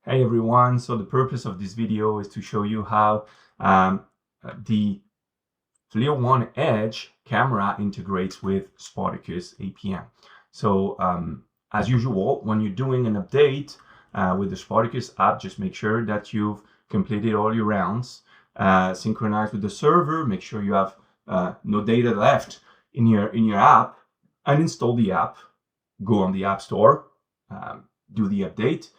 Hey everyone, so the purpose of this video is to show you how the FLIR One Edge camera integrates with Spartakus APM. So as usual, when you're doing an update with the Spartakus app, just make sure that you've completed all your rounds, synchronize with the server, make sure you have no data left in your app, and install the app. Go on the App Store, do the update,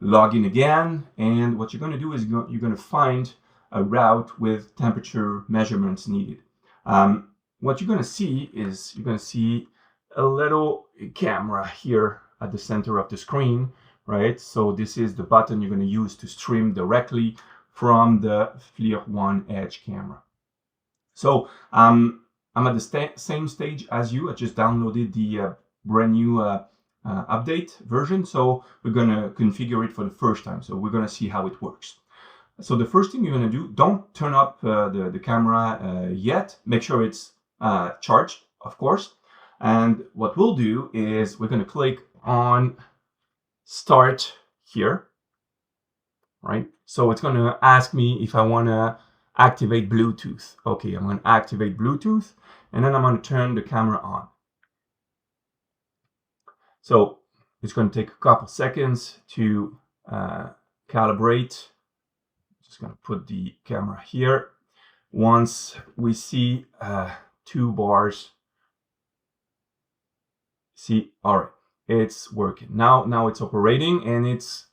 log in again, and what you're going to do is you're going to find a route with temperature measurements needed. What you're going to see is you're going to see a little camera here at the center of the screen, right? So this is the button you're going to use to stream directly from the FLIR One Edge camera. So I'm at the same stage as you. I just downloaded the brand new update version, so we're going to configure it for the first time. So we're going to see how it works. So the first thing you're going to do, don't turn up the camera yet. Make sure it's charged, of course. And what we'll do is we're going to click on Start here, right? So it's going to ask me if I want to activate Bluetooth. Okay, I'm going to activate Bluetooth, and then I'm going to turn the camera on. So it's going to take a couple seconds to calibrate. Just going to put the camera here. Once we see 2 bars, see, all right, it's working. Now it's operating, and it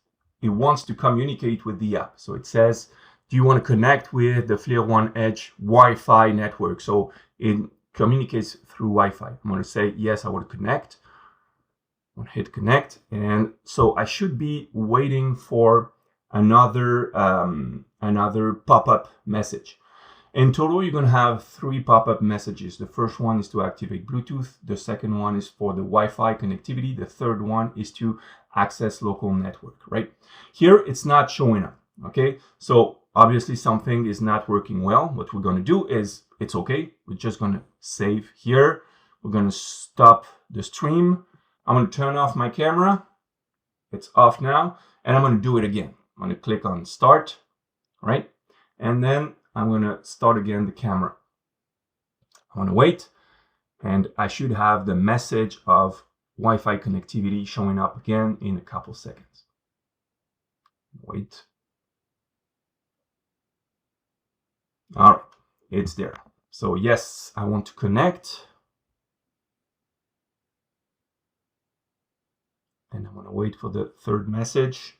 wants to communicate with the app. So it says, do you want to connect with the FLIR One Edge Wi-Fi network? So it communicates through Wi-Fi. I'm going to say, yes, I want to connect. I'm going to hit connect, and so I should be waiting for another pop-up message. In total, you're going to have 3 pop-up messages. The first one is to activate Bluetooth. The second one is for the Wi-Fi connectivity. The third one is to access local network, right? Here, it's not showing up, okay? So obviously something is not working well. What we're going to do is, it's okay. We're just going to save here. We're going to stop the stream. I'm going to turn off my camera. It's off now, and I'm going to do it again. I'm going to click on Start, right? And then I'm going to start again the camera. I'm going to wait, and I should have the message of Wi-Fi connectivity showing up again in a couple seconds. Wait. All right, it's there. So yes, I want to connect. And I'm going to wait for the third message.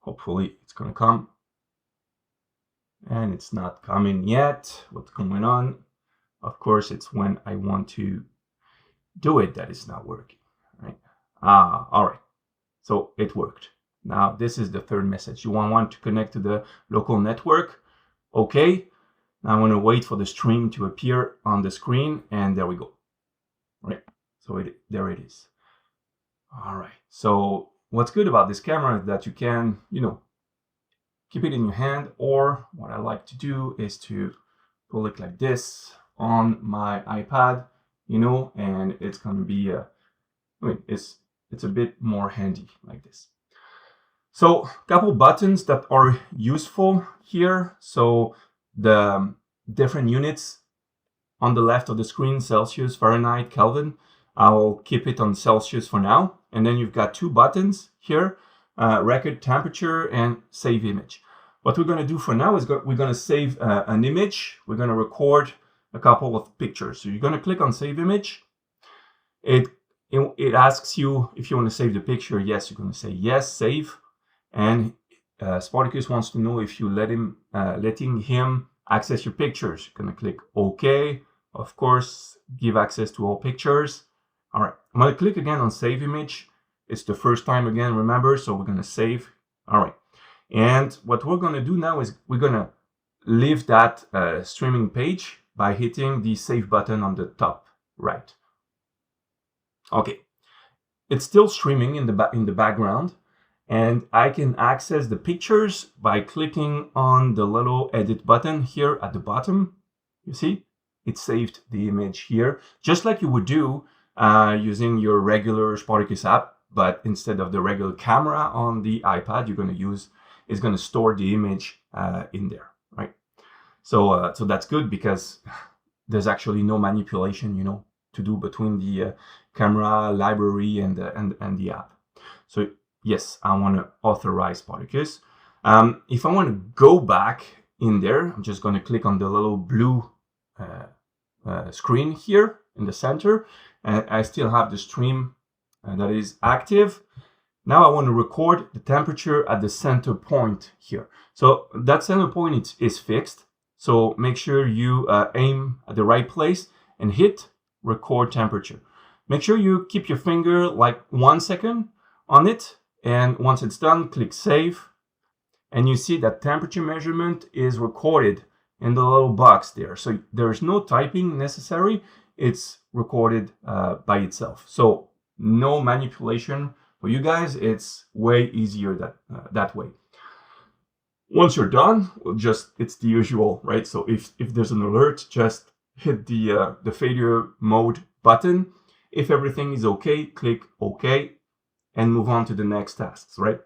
Hopefully it's going to come. And it's not coming yet. What's going on? Of course, it's when I want to do it that it's not working, right? All right. So it worked. Now this is the third message. You want to connect to the local network. Okay. Now I'm going to wait for the stream to appear on the screen, and there we go. Right, so there it is. All right, so what's good about this camera is that you can, keep it in your hand, or what I like to do is to pull it like this on my iPad, and it's going to be, it's a bit more handy like this. So a couple buttons that are useful here. So the different units on the left of the screen, Celsius, Fahrenheit, Kelvin. I'll keep it on Celsius for now. And then you've got 2 buttons here, record temperature and save image. What we're going to do for now is we're going to save an image. We're going to record a couple of pictures. So you're going to click on save image. It asks you if you want to save the picture. Yes, you're going to say yes, save. And Spartakus wants to know if you letting him access your pictures. You're going to click OK. Of course, give access to all pictures. All right, I'm going to click again on Save Image. It's the first time again, remember, so we're going to save. All right, and what we're going to do now is we're going to leave that streaming page by hitting the Save button on the top right. Okay, it's still streaming in the background, and I can access the pictures by clicking on the little Edit button here at the bottom. You see? It saved the image here, just like you would do using your regular Spartakus app. but instead of the regular camera on the iPad, it's going to store the image in there, right? So that's good because there's actually no manipulation, to do between the camera library and the app. So yes, I want to authorize Spartakus. If I want to go back in there, I'm just going to click on the little blue screen here in the center, and I still have the stream that is active. Now I want to record the temperature at the center point here. So that center point is fixed. So make sure you aim at the right place and hit record temperature. Make sure you keep your finger like 1 second on it. And once it's done, click save. And you see that temperature measurement is recorded in the little box there. So there's no typing necessary. It's recorded by itself. So no manipulation for you guys. It's way easier that way. Once you're done, it's the usual, right? So if there's an alert, just hit the failure mode button. If everything is okay, click OK and move on to the next tasks, right?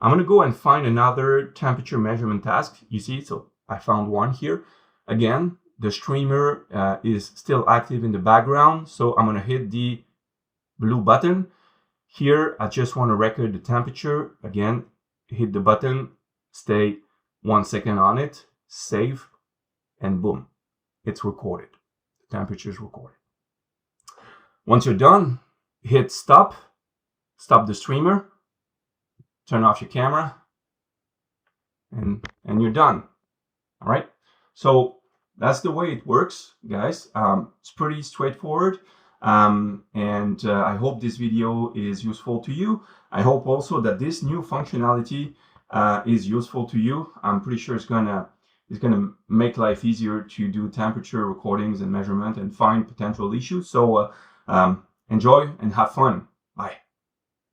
I'm going to go and find another temperature measurement task. You see, so I found one here. Again, the streamer is still active in the background. So I'm going to hit the blue button. Here, I just want to record the temperature. Again, hit the button, stay 1 second on it, save, and boom, it's recorded. The temperature is recorded. Once you're done, hit stop the streamer, turn off your camera, and you're done. All right. So that's the way it works, guys. It's pretty straightforward. And I hope this video is useful to you. I hope also that this new functionality is useful to you. I'm pretty sure it's gonna make life easier to do temperature recordings and measurement and find potential issues. So enjoy and have fun.